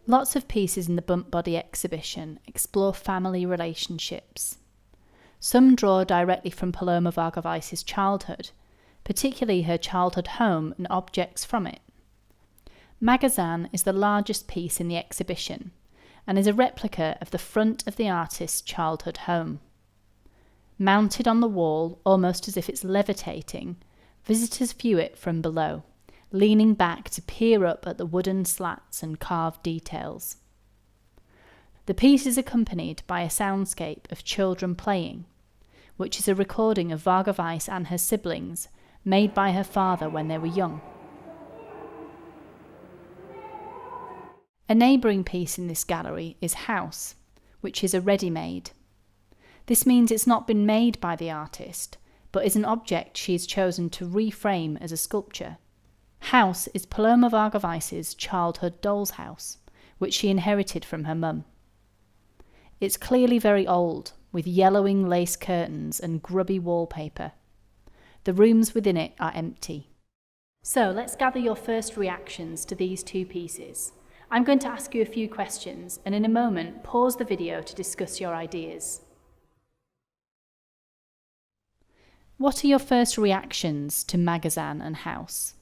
Lots of pieces in the Bump Body exhibition explore family relationships. Some draw directly from Paloma Varga Weisz's childhood, particularly her childhood home and objects from it. Magazine is the largest piece in the exhibition and is a replica of the front of the artist's childhood home. Mounted on the wall, almost as if it's levitating, visitors view it from below, leaning back to peer up at the wooden slats and carved details. The piece is accompanied by a soundscape of children playing, which is a recording of Varga Weisz and her siblings, made by her father when they were young. A neighbouring piece in this gallery is House, which is a ready-made. This means it's not been made by the artist, but is an object she has chosen to reframe as a sculpture. House is Paloma Varga Weisz's childhood doll's house, which she inherited from her mum. It's clearly very old, with yellowing lace curtains and grubby wallpaper. The rooms within it are empty. So let's gather your first reactions to these two pieces. I'm going to ask you a few questions, and in a moment pause the video to discuss your ideas. What are your first reactions to Magazine and House?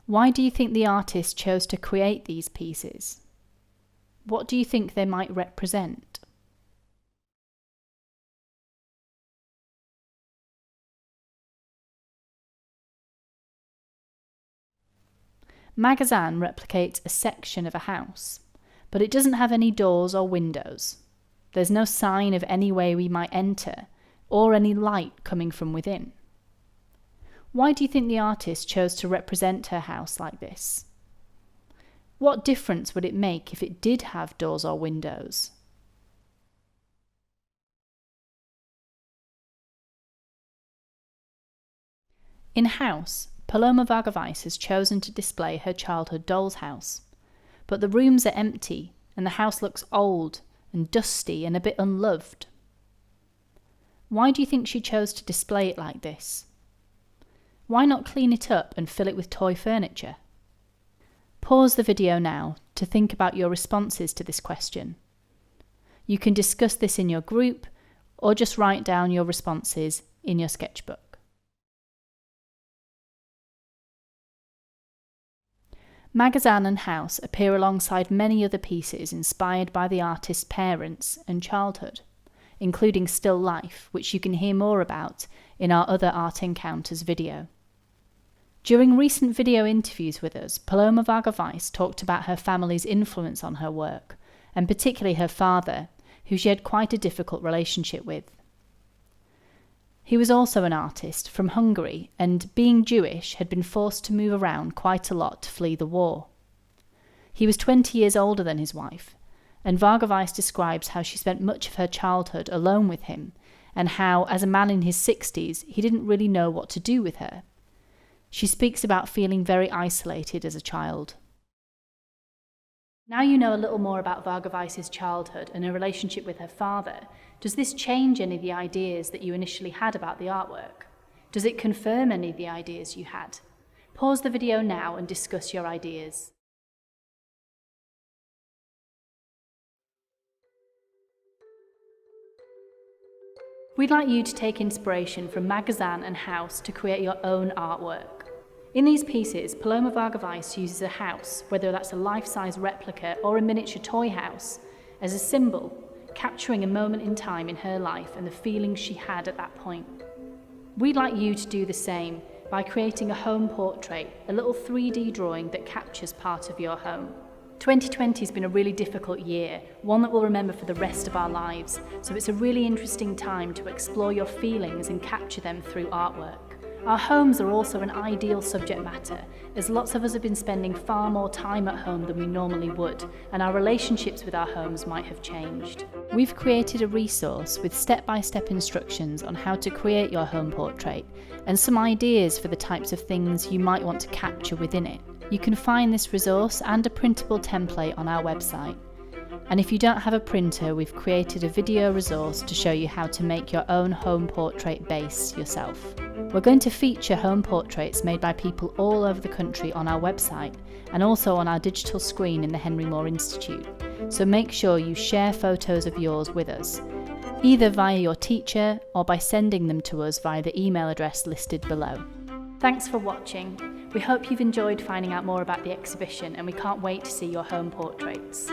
Why do you think the artist chose to create these pieces? What do you think they might represent? Magazine replicates a section of a house, but it doesn't have any doors or windows. There's no sign of any way we might enter, or any light coming from within. Why do you think the artist chose to represent her house like this? What difference would it make if it did have doors or windows? In House, Paloma Varga Weisz has chosen to display her childhood doll's house, but the rooms are empty and the house looks old and dusty and a bit unloved. Why do you think she chose to display it like this? Why not clean it up and fill it with toy furniture? Pause the video now to think about your responses to this question. You can discuss this in your group or just write down your responses in your sketchbook. Magazine and House appear alongside many other pieces inspired by the artist's parents and childhood, including Still Life, which you can hear more about in our other Art Encounters video. During recent video interviews with us, Paloma Varga Weisz talked about her family's influence on her work, and particularly her father, who she had quite a difficult relationship with. He was also an artist from Hungary and, being Jewish, had been forced to move around quite a lot to flee the war. He was 20 years older than his wife, and Varga Weisz describes how she spent much of her childhood alone with him, and how, as a man in his 60s, he didn't really know what to do with her. She speaks about feeling very isolated as a child. Now you know a little more about Varga Weisz's childhood and her relationship with her father. Does this change any of the ideas that you initially had about the artwork? Does it confirm any of the ideas you had? Pause the video now and discuss your ideas. We'd like you to take inspiration from Magazine and House to create your own artwork. In these pieces, Paloma Varga Weisz uses a house, whether that's a life-size replica or a miniature toy house, as a symbol, capturing a moment in time in her life and the feelings she had at that point. We'd like you to do the same by creating a home portrait, a little 3D drawing that captures part of your home. 2020 has been a really difficult year, one that we'll remember for the rest of our lives, so it's a really interesting time to explore your feelings and capture them through artwork. Our homes are also an ideal subject matter, as lots of us have been spending far more time at home than we normally would, and our relationships with our homes might have changed. We've created a resource with step-by-step instructions on how to create your home portrait, and some ideas for the types of things you might want to capture within it. You can find this resource and a printable template on our website. And if you don't have a printer, we've created a video resource to show you how to make your own home portrait base yourself. We're going to feature home portraits made by people all over the country on our website and also on our digital screen in the Henry Moore Institute. So make sure you share photos of yours with us, either via your teacher or by sending them to us via the email address listed below. Thanks for watching. We hope you've enjoyed finding out more about the exhibition, and we can't wait to see your home portraits.